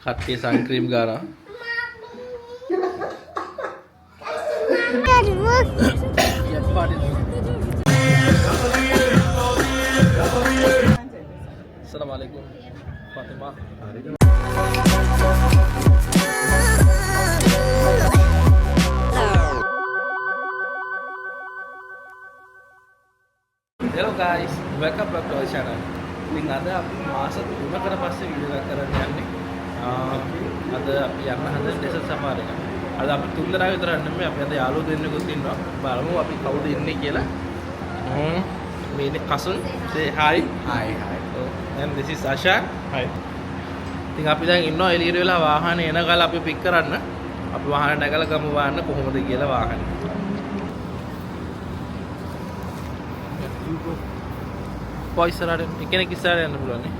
කට්ටිය suncream ගානවා. Assalamualaikum Fatimah. Hello guys, welcome back to our channel. ඉතින් අද අපි මාස 3කට පස්සේ වීඩියෝ එකක් කරන්න යන්නේ. අද අපි යන්න හදන ඩෙසර්ට් සෆාරි එකට. අද අපි 3 දෙනා විතර නෙමෙයි, අපි අද යාළුවෝ දෙන්නෙකුත් ඉන්නවා. බලමු අපි කවුද ඉන්නේ කියලා. මේ Kasun say hi. Hi. And this is Asha. Hi. ඉතින් අපි දැන් ඉන්නවා එළියට වෙලා වාහනේ එනකල් අපි පික් කරන්න. අපි වාහනේ නැගලා ගමු වාහන කොහොමද කියලා වාහනේ. කොයි ඉස්සරහට එකෙනෙක් ඉස්සරහට යන්න පුළුවන් නේ.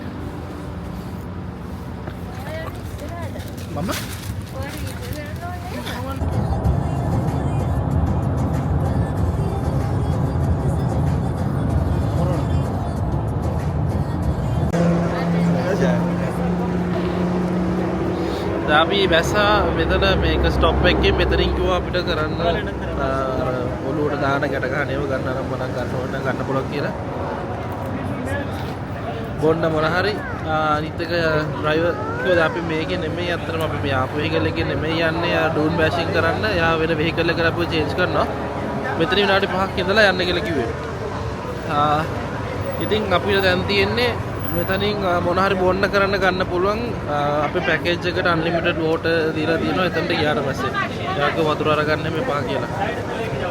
මම අපි බැස්සා මෙතන මේක ස්ටොප් එකකින් මෙතනින් කිව්වා අපිට කරන්න ඔලුවට දාන ගැට ගන්න ඒව ගන්න නම් මොනක් ගන්න ඕන නම් ගන්න පුළුවන් කියලා. බොන්න මොන හරි අනිත් එක ඩ්‍රයිවර් කිව්වා අපි මේකේ නෙමෙයි අත්‍තරම අපි මේ ආපු වෙහිකල් එකේ නෙමෙයි යන්නේ ඩූන් බෑෂින් කරන්න. එයා වෙන වෙහිකල් එකකට අපිව චේන්ජ් කරනවා. මෙතන විනාඩි 5ක් ඉඳලා යන්න කියලා කිව්වේ. ඉතින් අපිට දැන් තියෙන්නේ මෙතනින් මොන හරි බොන්න කරන්න ගන්න පුළුවන් අපේ පැකේජ් එකට අන්ලිමිටඩ් වෝටර් දීලා තියෙනවා. එතනට ගියාට පස්සේ යාක වතුර අරගන්න මෙපා කියලා.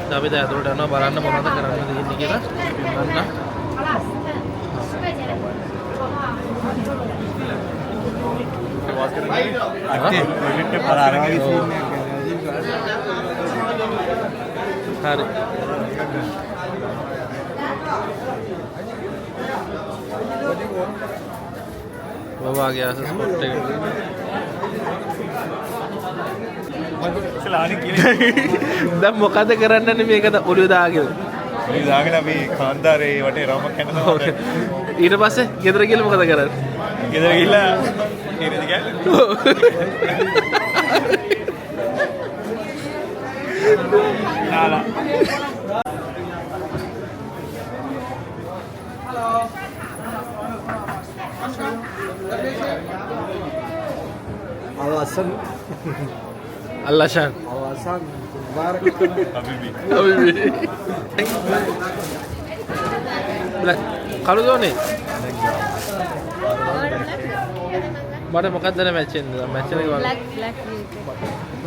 දැන් අපි දැන් අතට යනවා බලන්න මොනවද කරන්න තියෙන්නේ කියලා. බලන්න. හරි. बाबा गया स्पॉट एक දැන් මොකද කරන්නන්නේ මේකද ඔලිය දාගෙන අපි කාන්තාරේ වටේ රාමක් යනවා. ඊට පස්සේ ගෙදර ගිහලා මොකද කරන්නේ? ගෙදර ගිහලා නේද කියන්නේ? නාලා. Alasan Alasan Mubarak Habibi. Black kalau done මට මොකක්ද මැච් එක මැච් එක වල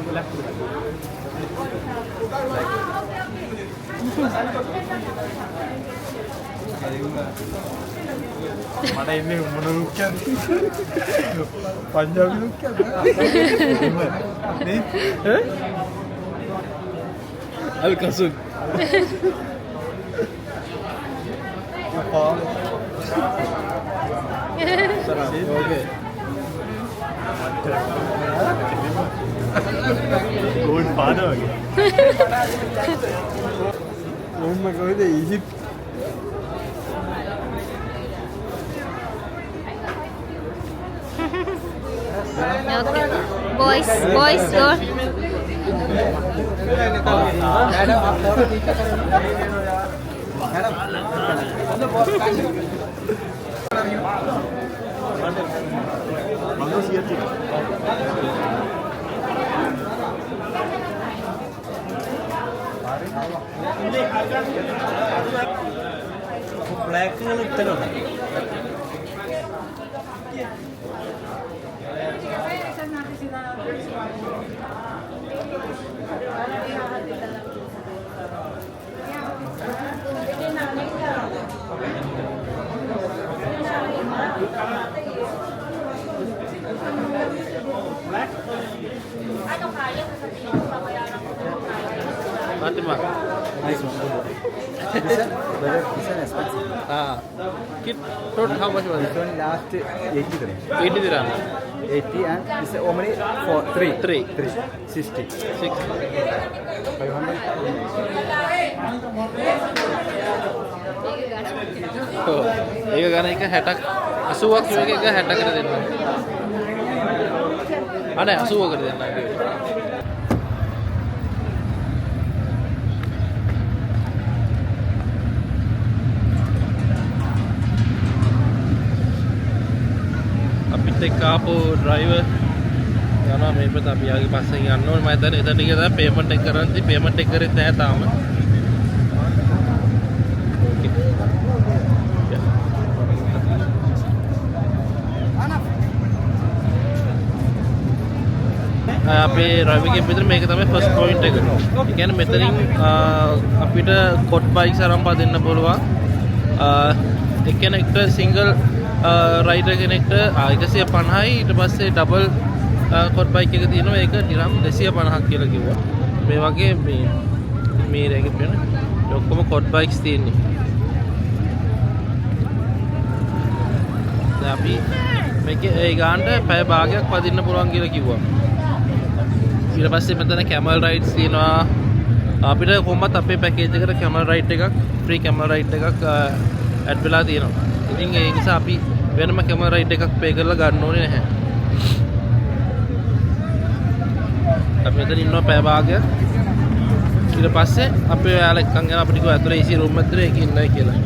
black මට ඉන්නේ මොන ලුක් කියන්නේ පංජාබි ලුක් කියන්නේ නේ අල් කසුන් okay ගෝල්ඩ් පාදා වගේ. ඕම්ම කොහෙද ඊජිප්ට් Okay. Boys, go. black එක උත්තනවා Fatima. nice one. This is expensive. Kit total how much was it? This one last 80 dirham. 80 dirham. 80 and this is only for 3. 60. 6. 500. ඒක ගන්න එක 60ක් 80ක් එක 60කට දෙන්න. අනේ 80කට දෙන්නම් කිව්වා. අපිට කාපු ඩ්‍රයිවර් යනවා මේ පැත්ත අපි ආගේ පස්සෙන් යන්න ඕනේ. මම හිතන්නේ එතනට ගිහලා පේමන්ට් එක කරන් ඉතින් පේමන්ට් එක කරෙත් නැහැ තාම. අපේ රවිගේ විතර මේක තමයි ෆස්ට් පොයින්ට් එක. ඒ කියන්නේ මෙතනින් අපිට කොට් බයික්ස් අරන් පදින්න පුළුවන්. එක්කෙනෙක්ට සිංගල් රයිඩර් කෙනෙක්ට 150යි ඊට පස්සේ ඩබල් කොට් බයික් එක තියෙනවා ඒක දිරම් 250ක් කියලා කිව්වා. මේ වගේ මේ රේගෙත් වෙන ඔක්කොම කොට් බයික්ස් තියෙන්නේ. දැන් අපි මේකේ ඒ ගානට පැය භාගයක් පදින්න පුළුවන් කියලා කිව්වා. ඊට පස්සේ මෙතන කැමල් රයිඩ්ස් තියෙනවා. අපිට කොහොමත් අපේ පැකේජ් එකට කැමල් රයිඩ් එකක් ෆ්‍රී කැමල් රයිඩ් එකක් ඇඩ් වෙලා තියෙනවා. ඉතින් ඒ නිසා අපි වෙනම කැමල් රයිඩ් එකක් පේ කරලා ගන්න ඕනේ නැහැ. අපි මෙතන ඉන්නවා පැය භාගයක්. ඊට පස්සේ අපි ඔයාලා එක්කන් යන අපිට කිව්වා ඇතුලේ AC රූම් ඇතුලේ ඒක ඉන්නයි කියලා.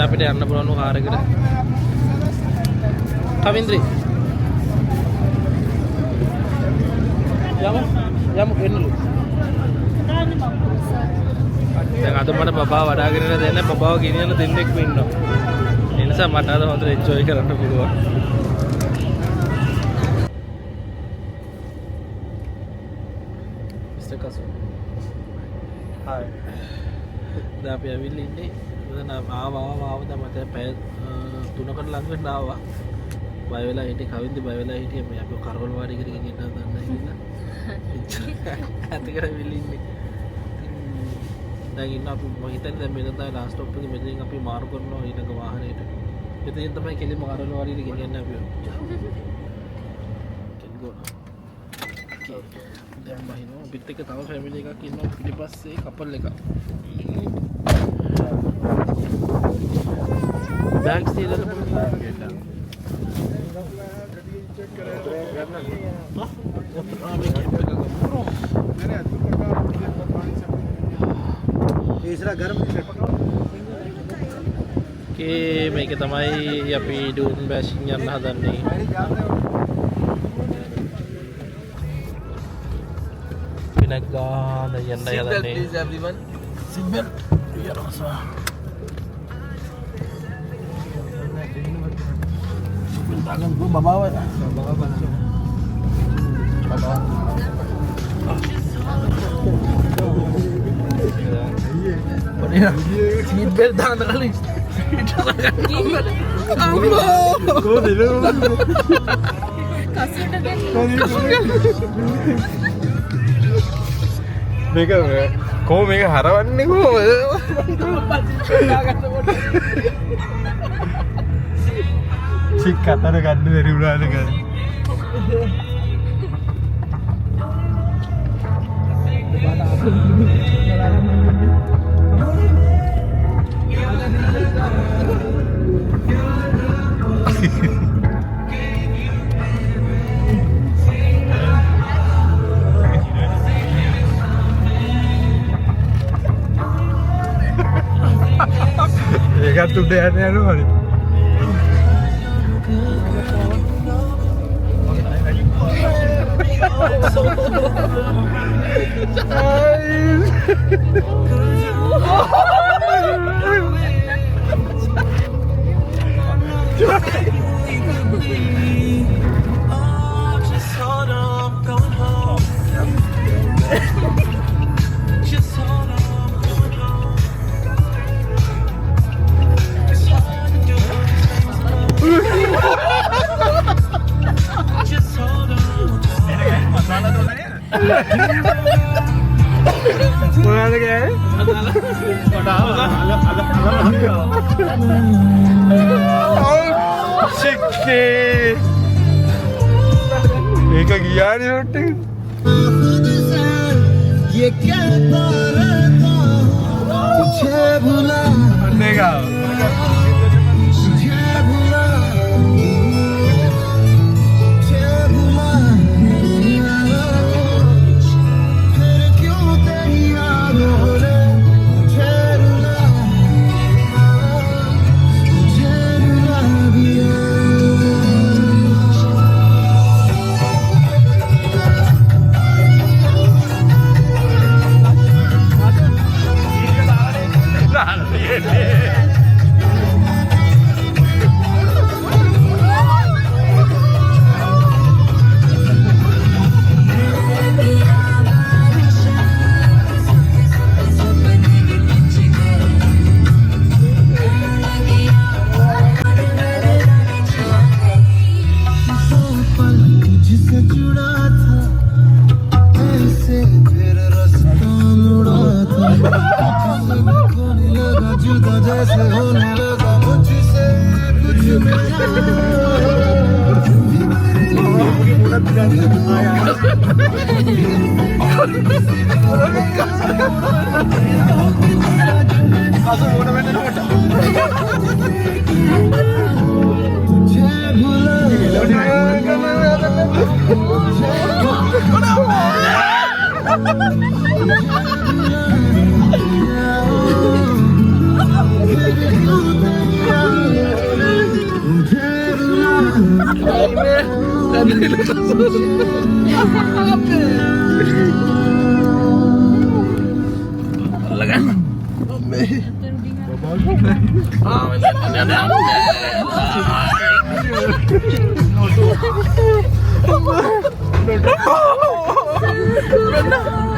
අපිට යන්න පුළුවන් කාර් එකට. කවින්ද්‍රි. යමු එන්නලු. දැන් අද මට බබා වඩාගෙන දෙන්න බබාව ගෙනියන්න දෙන්නෙක්ම ඉන්නවා. ඒ නිසා මට අද හොඳට එන්ජොයි කරන්න පුළුවන්. මිස්ටර් කසු. හායි. දැන් අපි ඇවිල්ලා ඉන්නේ ආව තමයි පැය 3කට ලඟ වෙන්න ආවා. බය වෙලා හිටියේ කවින්ද බය වෙලා හිටියේ මේ අපි කරවල වාඩි කරගෙන ඉන්න දන්නේ කියලා. ඇත්තට විල් ඉන්නේ. දැන් ඉන්න අපි මම හිතන්නේ දැන් මෙතන තමයි ලාස්ට් ස්ටොප් එකේ මෙතනින් අපි මාරු කරනවා ඊළඟ වාහනේට. මෙතනින් තමයි කෙලින්ම කරවල වාඩිට ගෙනියන්නේ අපි. කෙල්ගෝ. දැන් බහිනවා පිට එක තව ෆැමිලි එකක් ඉන්නවා පිටිපස්සේ කපල් එකක්. बैग्स दे दो तीसरा गर्म के මේක තමයි අපි ඩූන් බෑෂින් යන්න හදන්නේ. පිනක් ගන්න යන්න හදන්නේ. Please everyone. Seatbelt. Yarasa. Tangan gue bawa langsung. Bawa. Iya. Seat belt tangan kali. Allah. Kau dulu. Kasih udah මේක කොහොම මේක හරවන්නේ කොහොමද? චික් කතර ගන්න බැරි වුණාද ගන්න. ඒකත් උඩ යන්න යනවනේ. पुण्याला काय शिक्के एक गिया नहीं रोटी ये क्या तुझे भुला देगा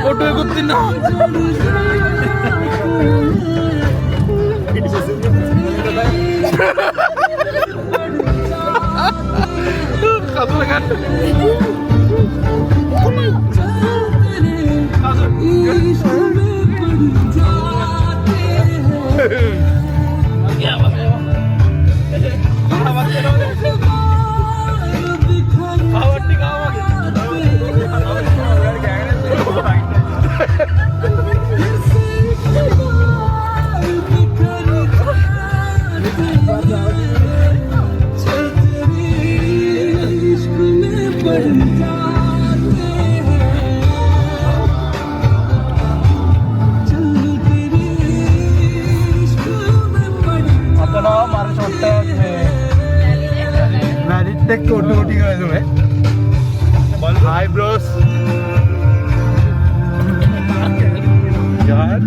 फोटो गुत्तिना हाय ब्रोस यार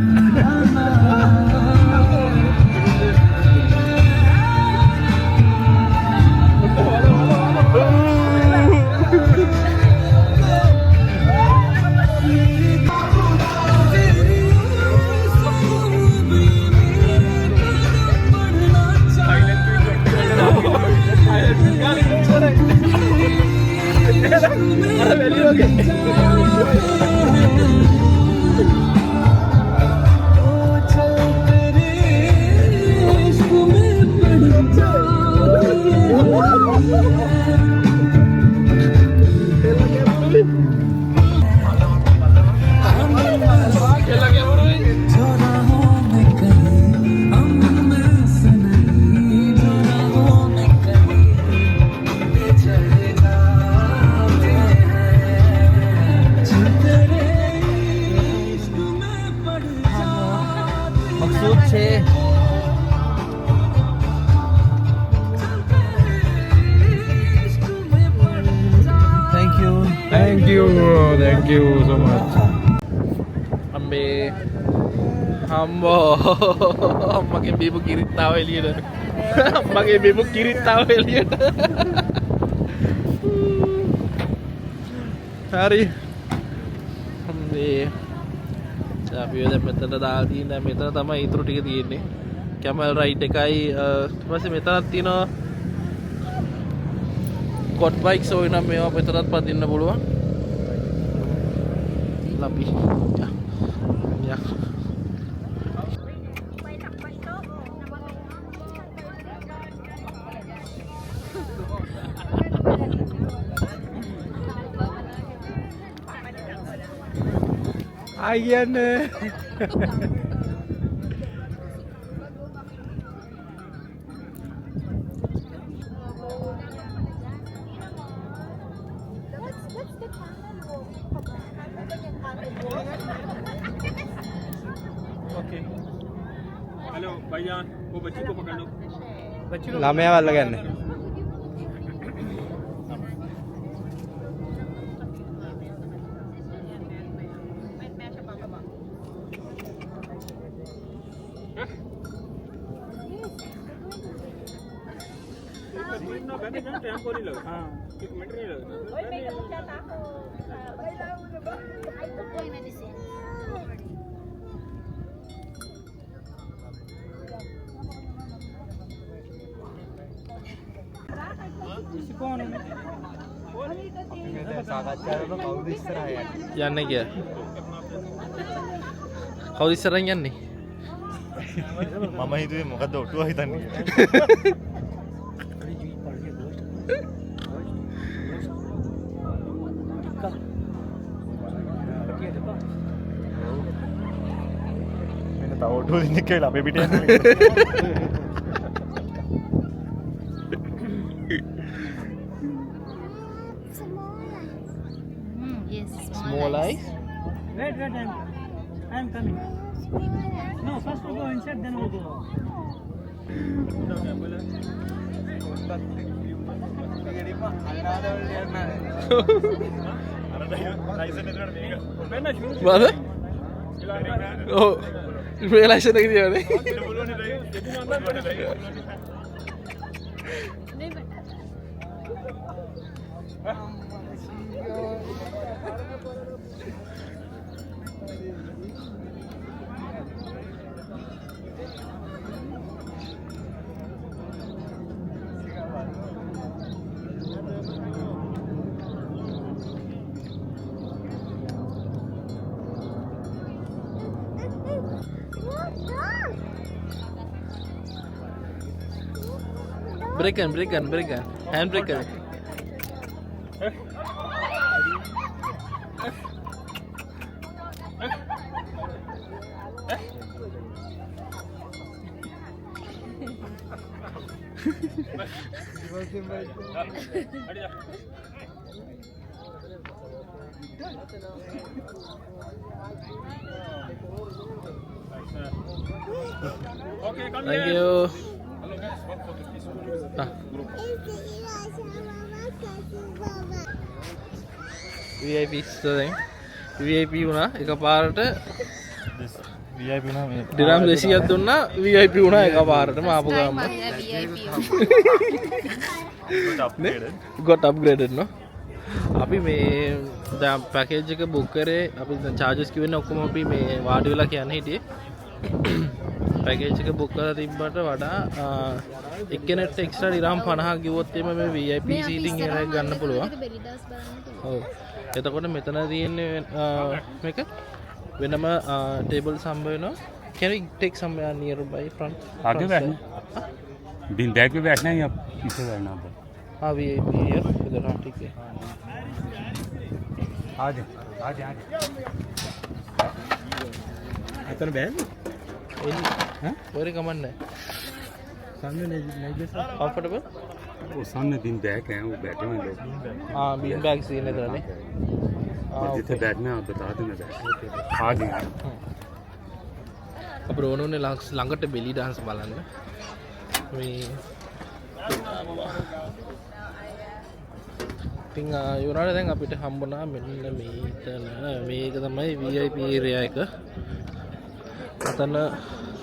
थँक यू सो मच මේ අම්මෝ අම්මගේ බීබු කිරිත් ආව එළියට. අම්මගේ බීබු කිරිත් ආව එළියට. හරි. මේ අපි දැන් මෙතන දාලා තියෙන දැන් මෙතන තමයි ඊටු ටික තියෙන්නේ. කැමල් රයිඩ් එකයි ඊට පස්සේ මෙතනක් තියෙනවා කොට් බයික්ස් ඔය නම් මේවා මෙතනත් පදින්න පුළුවන්. ලපි. යා. අයියනේ हेलो भाईजान वो बच्ची को पकड़ लो ළමයා වල්ල ගන්න इतना बैठे जान टाइम को नहीं लगा हाँ 1 मिनट नहीं लगा කවුද ඉස්සරහා යන්නේ යන්නේ කිය. කවුද ඉස්සරහින් යන්නේ? මම හිතුවේ මොකද්ද ඔටුව හිතන්නේ කියලා. මෙන්න තව ඔටුව දෙන්නේ කියලා අපේ පිට යන්නේ. Yes, Small eyes. wait I'm coming no first we'll go inside then we'll go මොකද? ඔව්. මේ ලයිසන් එක තියන්නේ. Break hand hand brake कर okay come thank here you VIP ඉස්සරෙන් VIP වුණා එකපාරට VIP වුණා මේ ඩිරම් 200ක් දුන්නා VIP වුණා එකපාරටම ආපු ගාම got upgraded no අපි මේ දැන් පැකේජ් එක බුක් කරේ අපි දැන් charges කිව්වනේ ඔක්කොම අපි මේ වාඩි වෙලා කියන්නේ හිටියේ පැකේජ් එක බුක් කරලා තිබ්බට වඩා එක්කෙනෙක්ට එක්ස්ට්‍රා ඩිරම් 50 කිව්වොත් එimhe මේ VIP සීටින් එක ගන්න පුළුවන් ඔව් එතකොට මෙතන තියෙන්නේ මේක වෙනම ටේබල් හම්බ වෙනවා can we take somewhere nearby front आगे बैठना बिन बैग पे बैठना है या पीछे बैठना है हाँ VIP है इधर हाँ ठीक है आ जा අතන බෑද कोई कमन है සම්මේ නේද कंफर्टेबल वो सामने बिन बैग है वो बैठे हुए लोग हाँ बीन बैग सीने इधर ने और जिथे बैठना है आप बता देना बैठ आ गए अब रोनो ने ළඟට belly dance බලන්න මේ ඉතින් යුනාට දැන් අපිට හම්බුණා මෙන්න මේතන මේක තමයි VIP area එක. අතන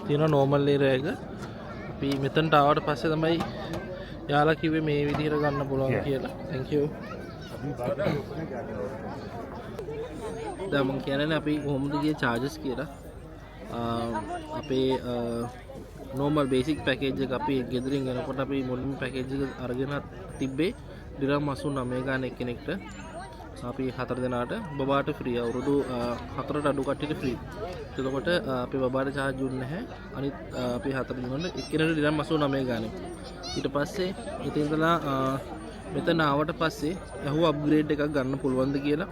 තියෙන normal area එක. අපි මෙතනට ආවට පස්සේ තමයි යාලා කිව්වේ මේ විදිහට ගන්න පුළුවන් කියලා. Thank you. දැන් මම කියන්නේ අපි කොහොමද ගියේ charges කියලා. අපේ normal basic package එක අපි ගෙදරින් එනකොට අපි මුලින්ම package එක අරගෙන තිබ්බේ දිරම් 89 ගාන එක්කෙනෙක්ට. අපි 4 දෙනාට බබාට ෆ්‍රී අවුරුදු 4ට අඩු කට්ටියට ෆ්‍රී. එතකොට අපි බබාට charge දුන්නේ නැහැ. අනිත් අපි 4 දෙනාට එක්කෙනෙකුට දිරම් 89 ගානේ. ඊට පස්සේ ඉතින් ඉඳලා මෙතන ආවට පස්සේ යහුව අප්ග්‍රේඩ් එකක් ගන්න පුළුවන්ද කියලා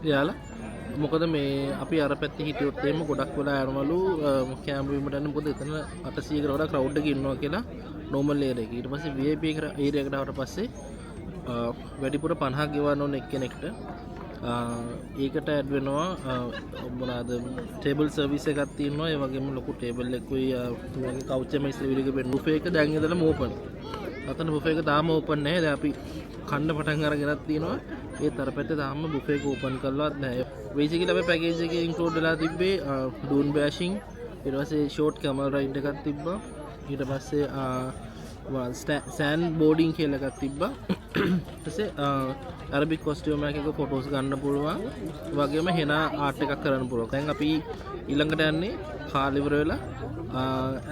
එයාලා. මොකද මේ අපි අර පැත්තේ හිටියොත් එහෙම ගොඩක් වෙලා යනවලු කැම්ප් වීමට යන මොකද එතන 800කට වඩා ක්‍රවුඩ් එක ඉන්නවා කියලා normal area එකේ. ඊට පස්සේ VIP area එකට ආවට පස්සේ වැඩිපුර 50ක් ගෙවන්න ඕන එක්කෙනෙක්ට. ඒකට ඇඩ් වෙනවා මොනවාද ටේබල් සර්විස් එකක් තියෙනවා. ඒ වගේම ලොකු ටේබල් එකකුයි තුන්ගේ කවුච් එකම ඉස්සර විදිහක වෙන බුෆේ එක දැන් ඉඳලම ඕපන්. අතන බුෆේ එක තාම ඕපන් නැහැ. දැන් අපි කන්න පටන් අරගෙනත් තියෙනවා. ඒත් අර පැත්තේ තාම බුෆේ එක ඕපන් කරලවත් නැහැ. බේසිකලි අපේ පැකේජ් එකේ ඉන්ක්ලූඩ් වෙලා තිබ්බේ ඩූන් බෑෂින්, ඊට පස්සේ ෂෝට් කැමල් රයිඩ් එකක් තිබ්බා. ඊට පස්සේ සෑන් බෝඩින් කියලා එකක් තිබ්බා. ඊට පස්සේ අරබික් කොස්ටියුම් එකක ෆොටෝස් ගන්න පුළුවන්. ඒ වගේම හෙනා ආර්ට් එකක් කරන්න පුළුවන්. දැන් අපි ඊළඟට යන්නේ කාල් ඉවර වෙලා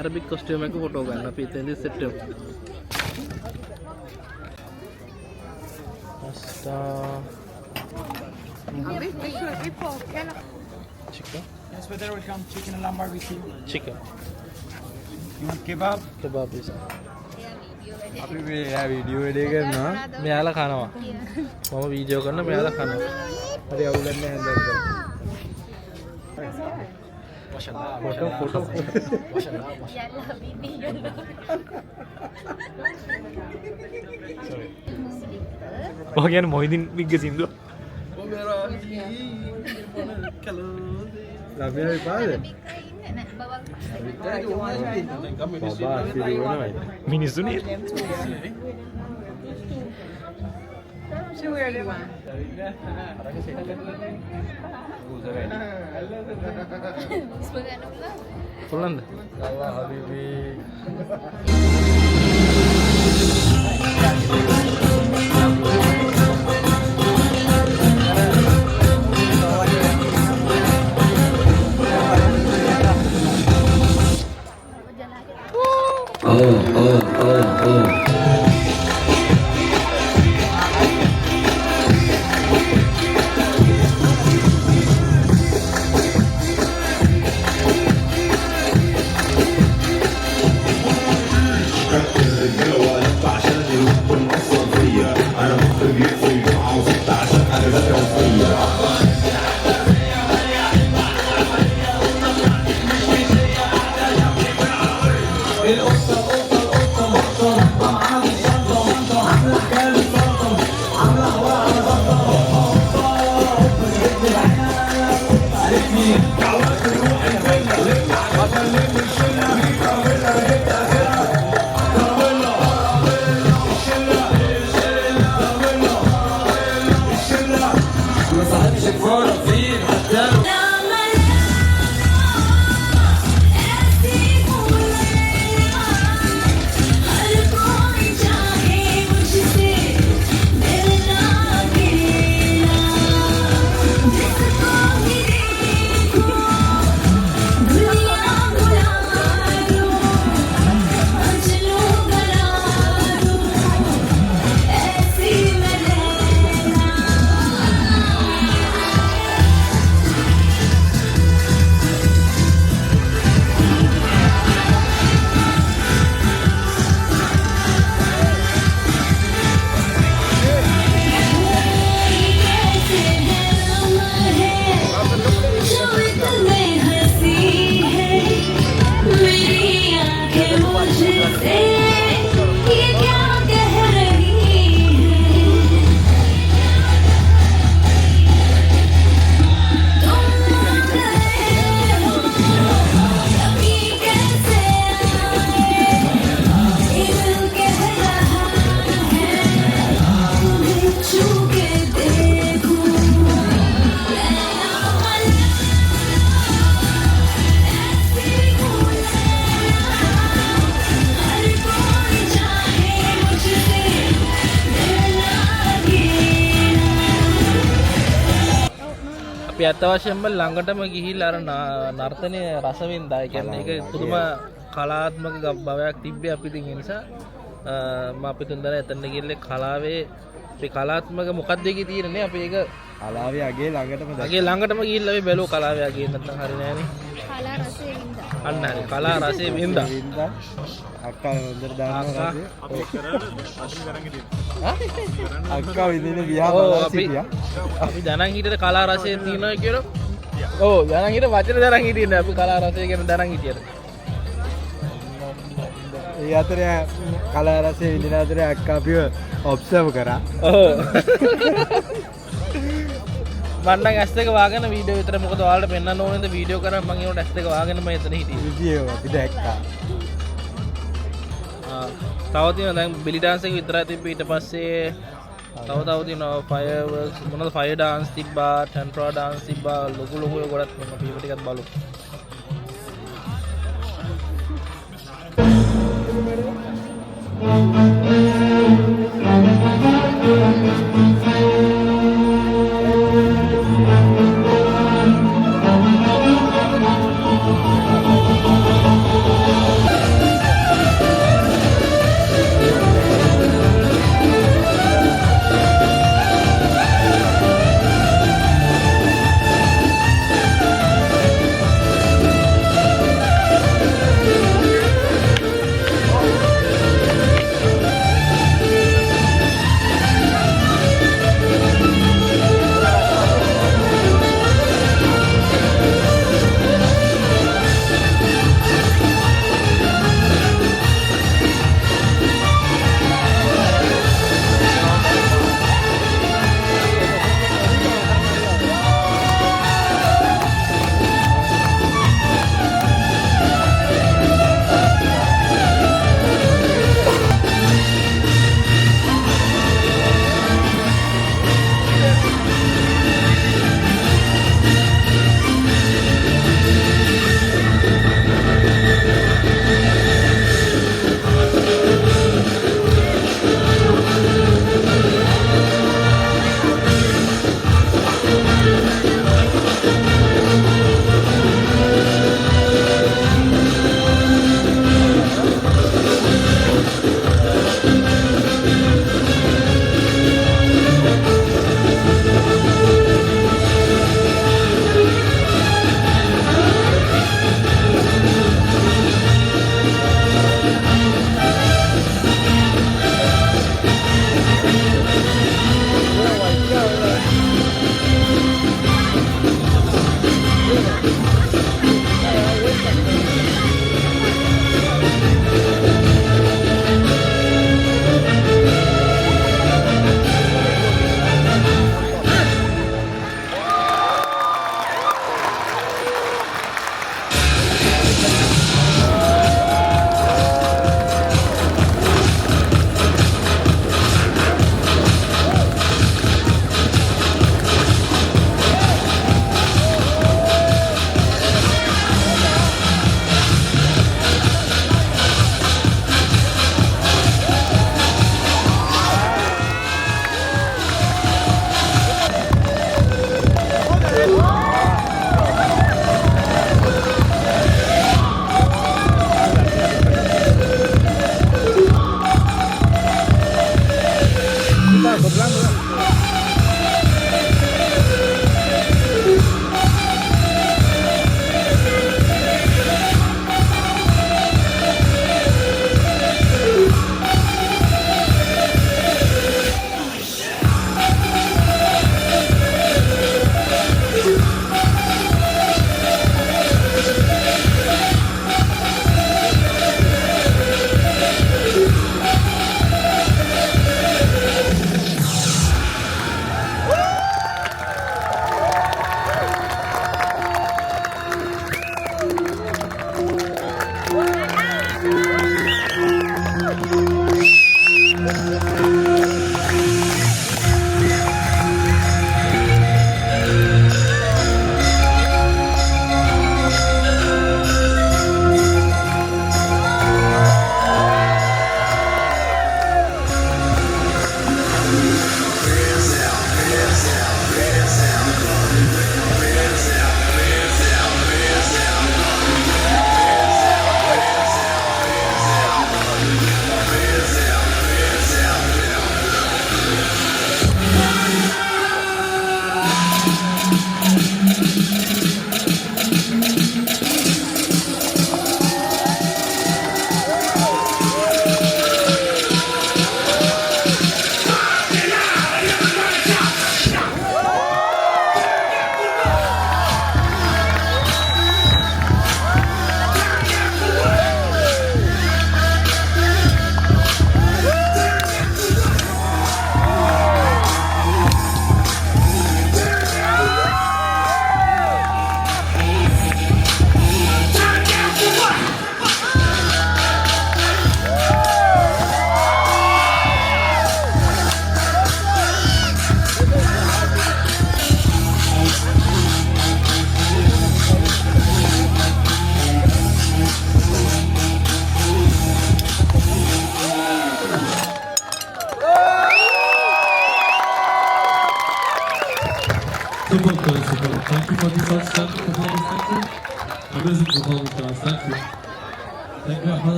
අරබික් කොස්ටියුම් එකක ෆොටෝ ගන්න. අපි එතෙන්දී සෙට් වෙමු. Chicken. Yes, but there will come chicken and lamb barbecue. Chicken. You want kebab? Kebab is. අපි මේ වීඩියෝ වැඩේ කරනවා. මෙයාලා කනවා. මම වීඩියෝ කරන මෙයාලා කනවා. හරි අවුලක් නැහැ හන්දක්. ෆොටෝ ඔය කියන්නේ මොහිදින් විග්ග සින්දුව. ළමයා විපාද? බබා සිරුවනයි. මිනිස්සුනේ. පුළුවන්ද? අල්ලා හබීබි. عشان يكون صفية أنا අත්වශයෙන්ම ළඟටම ගිහිල්ලා අර නර්තනය රස වින්දා. ඒ කියන්නේ ඒක පුදුම කලාත්මක භාවයක් තිබ්බේ අපි ඉතින් ඒ නිසා මම අපි තුන්දෙනා එතන ගිහලා කලාවේ ඒ කලාත්මක මොකක්ද ඒකේ තියෙන්නේ අපි ඒක කලාවේ අගේ ළඟටම අගේ ළඟටම ගිහිල්ලා අපි බැලුවා කලාවේ අගේ නැත්නම් හරි නෑනේ. කලා රසය වින්දා. අන්න හරි කලා රසයේ වින්දා. අක්කා හොඳට දානවා ආ? අක්කා විදින විහා ඔව්, බලලා අපි සිටියා. අපි දැනන් හිටියට කලා රසය තියෙනවා කියලා. ඔව් දැනන් හිටිය වචන දැනන් හිටියේ අපි කලා රසය ගැන දැනන් හිටියට. ඒ අතරේ කලා රසයේ විඳින අතරේ අක්කා අපිව ඔබ්සර්ව් කරා. ඔව්. මම නම් ඇස් දෙක වහගෙන වීඩියෝ විතර මොකද ඔයාලට පෙන්වන්න ඕනේද වීඩියෝ කරන් මම ඒකට ඇස් දෙක වහගෙන මම එතන හිටියේ. විදියෝ අපි දැක්කා. තව තියෙනවා දැන් බෙලි ඩාන්ස් එක විතරයි තිබ්බේ ඊට පස්සේ තව තියෙනවා ෆයර්වර්ක්ස් මොනවද ෆයර් ඩාන්ස් තිබ්බා ටෙන්ට්‍රා ඩාන්ස් තිබ්බා ලොකු ඒවා ගොඩක් තියෙනවා අපි ඒව ටිකක් බලමු.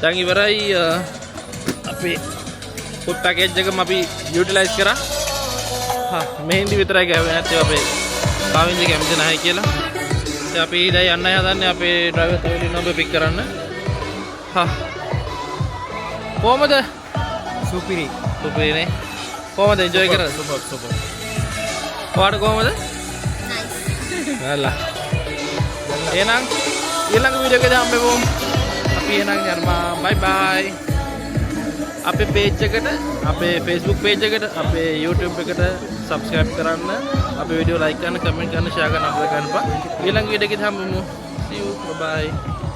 දැන් ඉවරයි අපේ ෆුඩ් පැකේජ් එකම අපි යුටිලයිස් කරා. මෙහින්දි විතරයි ගෑවේ නැත්නම් අපේ කාවින්ජි කැමති නැහැ කියලා. ඉතින් අපි දැන් යන්නයි හදන්නේ අපේ ඩ්‍රයිවර් තවෙලින් ඔබ පික් කරන්න. කොහමද? සුපිරිනේ. කොහමද එන්ජොයි කරන්නේ? සුපර්. ඔයාට කොහමද? නයිස්. හලා. එහෙනම් ඊළඟ වීඩියෝ එකේ හම්බෙමු. අපි එහෙනම් යනවා. බයි බයි. අපේ page එකට, අපේ Facebook page එකට, අපේ YouTube එකට subscribe කරන්න, අපේ වීඩියෝ like කරන්න, comment කරන්න, share කරන්න අපිට කරන්න. ඊළඟ වීඩියෝ එකේ හම්බෙමු. See you. Bye bye.